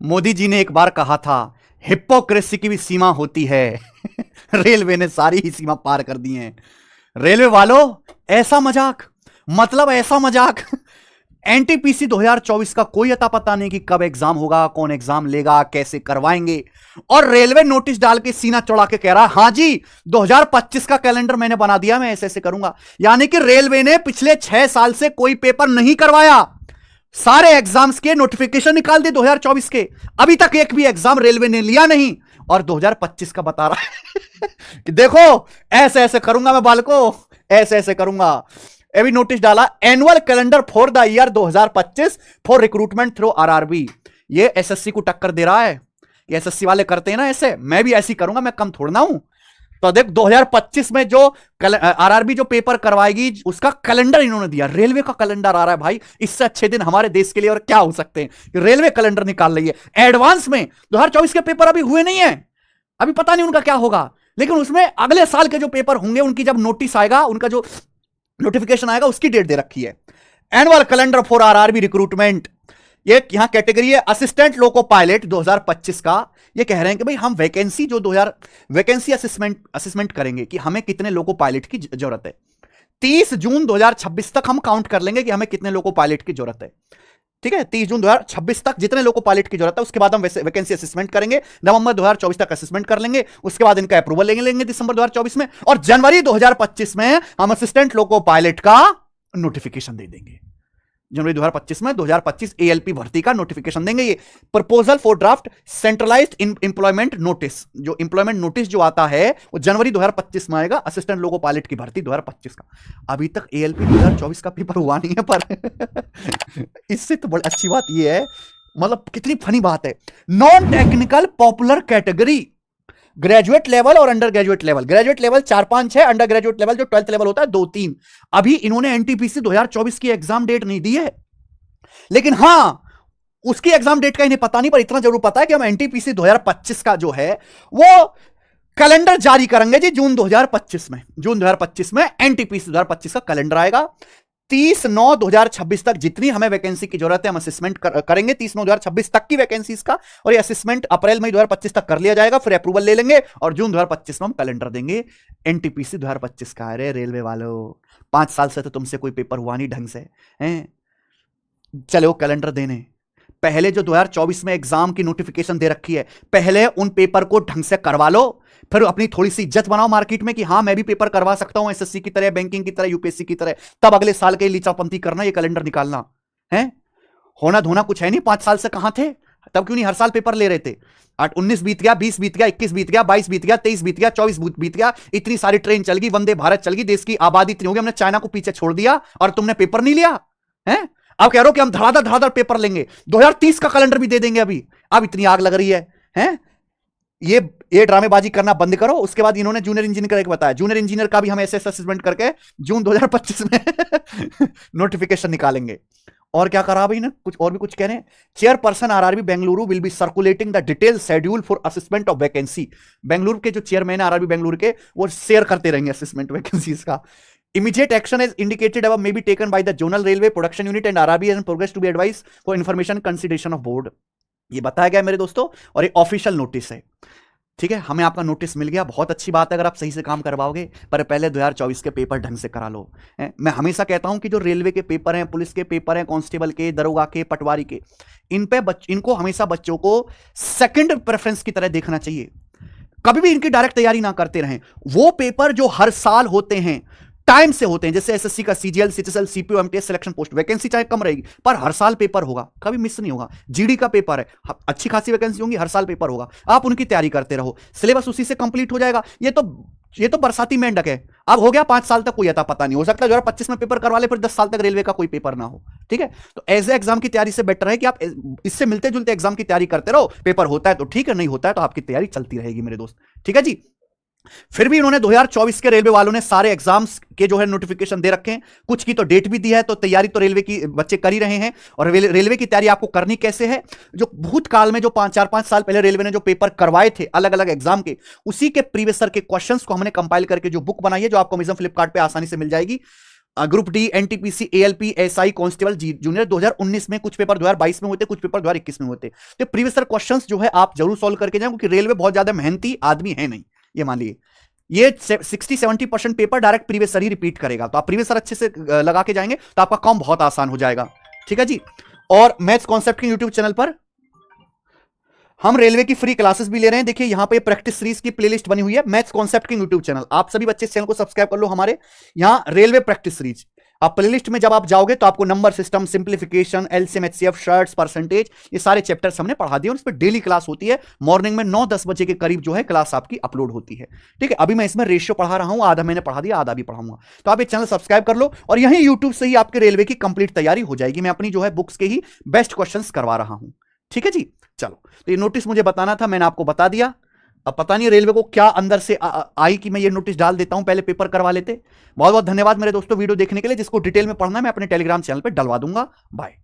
मोदी जी ने एक बार कहा था हिपोक्रेसी की भी सीमा होती है। रेलवे ने सारी ही सीमा पार कर दी है। रेलवे वालों, ऐसा मजाक, मतलब ऐसा मजाक। एनटीपीसी 2024 का कोई अता पता नहीं कि कब एग्जाम होगा, कौन एग्जाम लेगा, कैसे करवाएंगे। और रेलवे नोटिस डाल के सीना चौड़ा के कह रहा है, हां जी 2025 का कैलेंडर मैंने बना दिया, मैं ऐसे ऐसे करूंगा। यानी कि रेलवे ने पिछले 6 साल से कोई पेपर नहीं करवाया, सारे एग्जाम्स के नोटिफिकेशन निकाल दिए 2024 के। अभी तक एक भी एग्जाम रेलवे ने लिया नहीं, और 2025 का बता रहा है कि देखो ऐसे ऐसे करूंगा मैं बालको, ऐसे ऐसे करूंगा। अभी नोटिस डाला, annual calendar for the year 2025 for recruitment through RRB. ये एसएससी को टक्कर दे रहा है। ये एसएससी वाले करते हैं ना ऐसे, मैं भी ऐसी करूंगा, मैं कम थोड़ा ना हूं। तो देख 2025 में जो आरआरबी जो पेपर करवाएगी उसका कैलेंडर इन्होंने दिया। रेलवे का कैलेंडर आ रहा है भाई, इससे अच्छे दिन हमारे देश के लिए और क्या हो सकते हैं। रेलवे कैलेंडर निकाल रही है एडवांस में। 2024 के पेपर अभी हुए नहीं है, अभी पता नहीं उनका क्या होगा, लेकिन उसमें अगले साल के जो पेपर होंगे उनकी जब नोटिस आएगा, उनका जो नोटिफिकेशन आएगा उसकी डेट दे रखी है। Annual calendar for RRB recruitment. ये यहां कैटेगरी है असिस्टेंट लोको पायलट 2025 का। ये कह रहे हैं कि भाई हम वैकेंसी जो 2000 वैकेंसी असेसमेंट करेंगे कि हमें कितने लोको पायलट की जरूरत है। 30 जून 2026 तक हम काउंट कर लेंगे कि हमें कितने लोको पायलट की जरूरत है। ठीक है, 30 जून 2026 तक जितने लोको पायलट की जरूरत है, उसके बाद हम वैकेंसी असेसमेंट करेंगे। नवंबर 2024 तक असेसमेंट कर लेंगे, उसके बाद इनका अप्रूवल लेंगे दिसंबर 2024 में, और जनवरी 2025 में हम असिस्टेंट लोको पायलट का नोटिफिकेशन दे देंगे। जनवरी 2025 में 2025 एएलपी भर्ती का नोटिफिकेशन देंगे। ये proposal for draft centralised employment notice, जो एम्प्लॉयमेंट नोटिस जो आता है वो जनवरी 2025 में आएगा। असिस्टेंट लोको पायलट की भर्ती 2025 का। अभी तक एएलपी 2024 का पेपर हुआ नहीं है, पर इससे तो बड़ी अच्छी बात ये है, मतलब कितनी फनी बात है। Non technical popular category, graduate level और under graduate level. Graduate level 4-5 है, अंडर ग्रेजुएट लेवल जो 12th लेवल होता है 2-3। अभी इन्होंने एनटीपीसी 2024 की एग्जाम डेट नहीं दी है, लेकिन हां उसकी एग्जाम डेट का इन्हें पता नहीं, पर इतना जरूर पता है कि हम एनटीपीसी 2025 का जो है वो कैलेंडर जारी करेंगे जी जून 2025 में। जून 2025 में एनटीपीसी 2025 का कैलेंडर आएगा। 30/9/2026 तक जितनी हमें वैकेंसी की जरूरत है हम असेसमेंट करेंगे 30/9/2026 तक की वैकेंसीज का, और ये असेसमेंट अप्रैल-मई 2025 तक कर लिया जाएगा, फिर अप्रूवल ले लेंगे और जून 2025 में हम कैलेंडर देंगे एनटीपीसी 2025 का। अरे रेलवे वालों, 5 साल से तो तुमसे कोई पेपर हुआ नहीं ढंग से हैं, चलो कैलेंडर देने। पहले जो 2024 में एग्जाम की नोटिफिकेशन दे रखी है, पहले उन पेपर को ढंग से करवा लो, फिर अपनी थोड़ी सी इज्जत बनाओ मार्केट में कि हां मैं भी पेपर करवा सकता हूं एसएससी की तरह, बैंकिंग की तरह, यूपीएससी की तरह। तब अगले साल के लीचापंथी करना, ये कैलेंडर निकालना है। होना धोना कुछ है नहीं। 5 साल से कहां थे, तब क्यों नहीं हर साल पेपर ले रहे थे। 19 बीत गया, 20 बीत गया, 21 बीत गया, 22 बीत गया, 23 बीत गया, 24 बीत गया। इतनी सारी ट्रेन चल गई, वंदे भारत चल गई, देश की आबादी इतनी हो गई, हमने चाइना को पीछे छोड़ दिया और तुमने पेपर नहीं लिया है। अब कह रहे हो कि हम धड़ाधड़ पेपर लेंगे, 2030 का कैलेंडर भी दे देंगे। अभी अब इतनी आग लग रही है हैं? ये ड्रामेबाजी करना बंद करो। उसके बाद इन्होंने जूनियर इंजीनियर का बताया, जूनियर इंजीनियर का भी हम ऐसे असेसमेंट करके जून 2025 में नोटिफिकेशन निकालेंगे। और क्या करा भाई ना, कुछ और भी कुछ कह रहे हैं। Chairperson RRB Bengaluru will be circulating the detail schedule for assessment of vacancy. Bengaluru के जो चेयरमैन है आरआरबी बेंगलुरु के, वो शेयर करते रहेंगे असेसमेंट वैकेंसीज का। Immediate action as indicated above may be taken by the zonal railway production unit and RRB and progress to be advised for information consideration of board। ये बताया गया मेरे दोस्तों, और एक ऑफिशियल नोटिस है। ठीक है, हमें आपका नोटिस मिल गया, बहुत अच्छी बात है अगर आप सही से काम करवाओगे, पर पहले 2024 के पेपर ढंग से करा लो। मैं हमेशा कहता हूं कि जो रेलवे के पेपर हैं, पुलिस के पेपर हैं, कांस्टेबल के, दरोगा के, पटवारी के, इनको हमेशा बच्चों को सेकंड प्रेफरेंस की तरह देखना चाहिए। कभी भी इनकी डायरेक्ट तैयारी ना करते रहें। वो पेपर जो हर साल होते हैं, टाइम से होते हैं, जैसे एसएससी का CGL, CHSL, CPO, MTS selection post, vacancy चाहे कम रहेगी पर हर साल पेपर होगा, कभी मिस नहीं होगा। जीडी का पेपर है, अच्छी खासी वैकेंसी होंगी, हर साल पेपर होगा, आप उनकी तैयारी करते रहो, सिलेबस उसी से कंप्लीट हो जाएगा। ये तो बरसाती मेंढक है। अब हो गया 5 साल तक कोई अता पता नहीं, हो सकता है 2025 में पेपर करवा ले, फिर 10 साल तक रेलवे का कोई पेपर ना हो। ठीक है, तो एज ए एग्जाम की तैयारी से बेटर है कि आप इससे मिलते जुलते एग्जाम की तैयारी करते रहो। पेपर होता है तो ठीक है, नहीं होता है तो आपकी तैयारी चलती रहेगी मेरे दोस्त। ठीक है जी। फिर भी इन्होंने 2024 के रेलवे वालों ने सारे एग्जाम्स के जो है नोटिफिकेशन दे रखे हैं, कुछ की तो डेट भी दी है, तो तैयारी तो रेलवे की बच्चे कर ही रहे हैं। और रेलवे की तैयारी आपको करनी कैसे है, जो भूतकाल में जो 4-5 साल पहले रेलवे ने जो पेपर करवाए थे अलग अलग एग्जाम के, उसी के प्रीवियस ईयर के क्वेश्चंस को हमने कंपाइल करके जो बुक बनाई है, जो आपको अमेज़न फ्लिपकार्ट पे आसानी से मिल जाएगी, group D, NTPC, ALP, SI, constable, junior 2019 में, कुछ पेपर 2022 में होते, कुछ पेपर 2021 में होते। तो प्रीवियस ईयर क्वेश्चंस जो है आप जरूर सॉल्व करके जाएं, क्योंकि रेलवे बहुत ज्यादा मेहनती आदमी है नहीं, ये मान लीजिए। ये 60-70% पेपर डायरेक्ट प्रीवियस ईयर ही रिपीट करेगा, तो आप प्रीवियस ईयर अच्छे से लगा के जाएंगे तो आपका काम बहुत आसान हो जाएगा। ठीक है जी। और मैथ्स कॉन्सेप्ट के यूट्यूब चैनल पर हम रेलवे की फ्री क्लासेस भी ले रहे हैं। देखिए यहां पे प्रैक्टिस सीरीज की प्लेलिस्ट बनी हुई है, मैथ्स कॉन्सेप्ट के यूट्यूब चैनल। आप सभी बच्चे इस चैनल को सब्सक्राइब कर लो। हमारे यहां रेलवे प्रैक्टिस सीरीज, आप प्लेलिस्ट में जब आप जाओगे तो आपको number system, simplification, LCM, HCF, shorts, percentage, ये सारे चैप्टर्स हमने पढ़ा दिए और इस पर डेली क्लास होती है। मॉर्निंग में 9-10 बजे के करीब जो है क्लास आपकी अपलोड होती है। ठीक है, अभी मैं इसमें रेशियो पढ़ा रहा हूं, आधा मैंने पढ़ा दिया, आधा भी पढ़ाऊंगा। तो आप ये चैनल सब्सक्राइब कर लो और यहीं यूट्यूब से ही आपके रेलवे की कंप्लीट तैयारी हो जाएगी। मैं अपनी जो है बुक्स के ही बेस्ट क्वेश्चन करवा रहा हूं। ठीक है जी। चलो, तो ये नोटिस मुझे बताना था, मैंने आपको बता दिया। अब पता नहीं रेलवे को क्या अंदर से आई कि मैं ये नोटिस डाल देता हूं, पहले पेपर करवा लेते। बहुत बहुत धन्यवाद मेरे दोस्तों वीडियो देखने के लिए। जिसको डिटेल में पढ़ना है मैं अपने टेलीग्राम चैनल पे डलवा दूंगा। बाय।